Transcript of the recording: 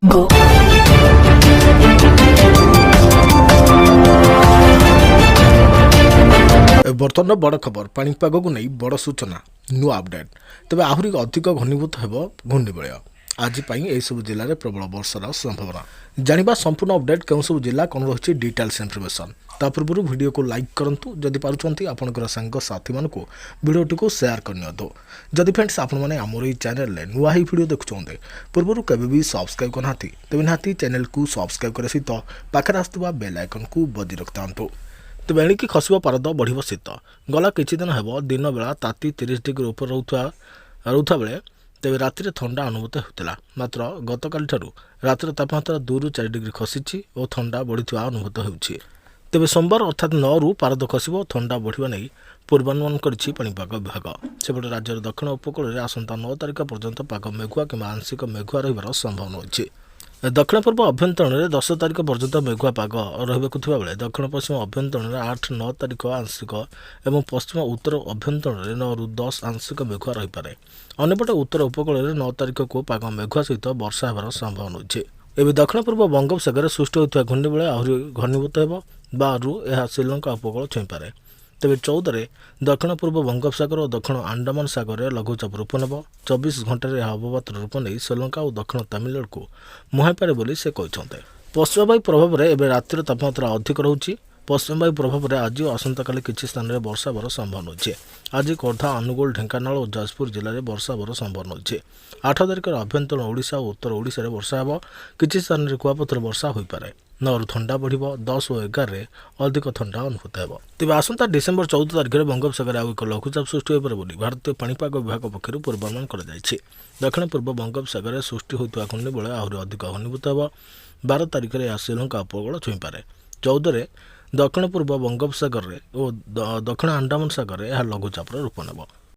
Go. बर्तमान बड़ खबर पाणीपाग को नहीं बड़ सूचना नुआ अपडेट तेज आहरी अधिक घनीभूत हो घूर्णिबलय आज सब जिले में प्रबल वर्षार संभावना जाना संपूर्ण अपडेट क्यों सब जिला कौन रही डिटेल्स इनफर्मेशन ता पूर्व वीडियो को लाइक करूँ जदि पार्टी आपंकर सांग साथी मान भिडटी को सेयार करनी जदि फ्रेंड्स आपने आमर ये चैनल में नुआ ही वीडियो देखुंटे पूर्व केवे भी सब्सक्राइब करना तेज निहाती चैनल को सब्सक्राइब करने सहित पाखे आसुवा बेल आइकन को बजी रखता तेज एणिकी खसब पारद बढ़ शीत गला किछि दिन हेब दिन बेला ताती 30 डिग्री ऊपर रुथा बेले तेज राति थंडा अनुभूत होता मात्र गतकाली रातिर तापमात्रा 2 ରୁ 4 डिग्री खसी और थंडा बढ़ी अनुभूत होती तेज सोमवार अर्थात 9 ରୁ पारद खसब थंडा बढ़ा नहीं पूर्वानुमान करिछि पाणीपाग विभाग सेपटे राज्यर दक्षिण उपकूल में आसंता 9 तारिख पर्यंत पाग मेघुआ कि आंशिक मेघुआ रहिबार संभावना अच्छी दक्षिण पूर्व अभ्यंतरण में 10 तारिख पर्यंत मेघुआ पाग रहा बेले दक्षिण पश्चिम अभ्यंतरण में 8-9 तारिख आंशिक और पश्चिम उत्तर अभ्यंतरण में 9 ରୁ 10 आंशिक मेघुआ रहीपे अन्यपटे उत्तर उपकूल में 9 तारिख को पाग मेघुआ सहित वर्षा होबार संभावना अच्छी एवं दक्षिण पूर्व बंगोपसागर सृष्टि होता घूर्णिबलय आहरी घनीभूत हो श्रीलंका उपकूल छुईपे तेज 14 दक्षिण पूर्व बंगोपसागर और दक्षिण आंडामान सागर में लघुचाप रूप नेब 24 घंटे यह अवपातर रूप नहीं श्रीलंका और दक्षिण तमिलनाडु को मुहाईपारे बोली से कहते पश्चिम वायु प्रभाव में एवं रातिर तापमात्रा अधिक रोचे पश्चिम वायु प्रभाव में आज और आसंता काली किसी स्थान में वर्षा होबार संभावना अच्छे आज खोर्धा अनुगुल ढेंकानाल और जाजपुर जिले में वर्षा होबार संभावना अच्छे 8 तारिख अभ्यंतरण ओडिशा और उत्तर ओडिशा रे वर्षा होब किसी स्थान में कुआपथर वर्षा होईपारे 9 ରୁ थंडा बढ़ 10 और 11 ରେ अधिक थंडा अनुभूत हो तेज आसंता डिसेम्बर 14 तारिख में बंगोपसागर आउ एक लघुचाप सृष्टि होपारे बोली भारतीय पाणीपाग विभाग पक्षर पूर्वानुमान कर दक्षिण पूर्व बंगोपसागर सृष्टि होता घूर्णिबलय आहरी अधिक घनीभूत हो 12 तारिख में यह श्रीलंका उपकूल छुईपे 14 दक्षिण पूर्व बंगोपसागर और दक्षिण आंडामान सागर में यह लघुचापर रूप नेब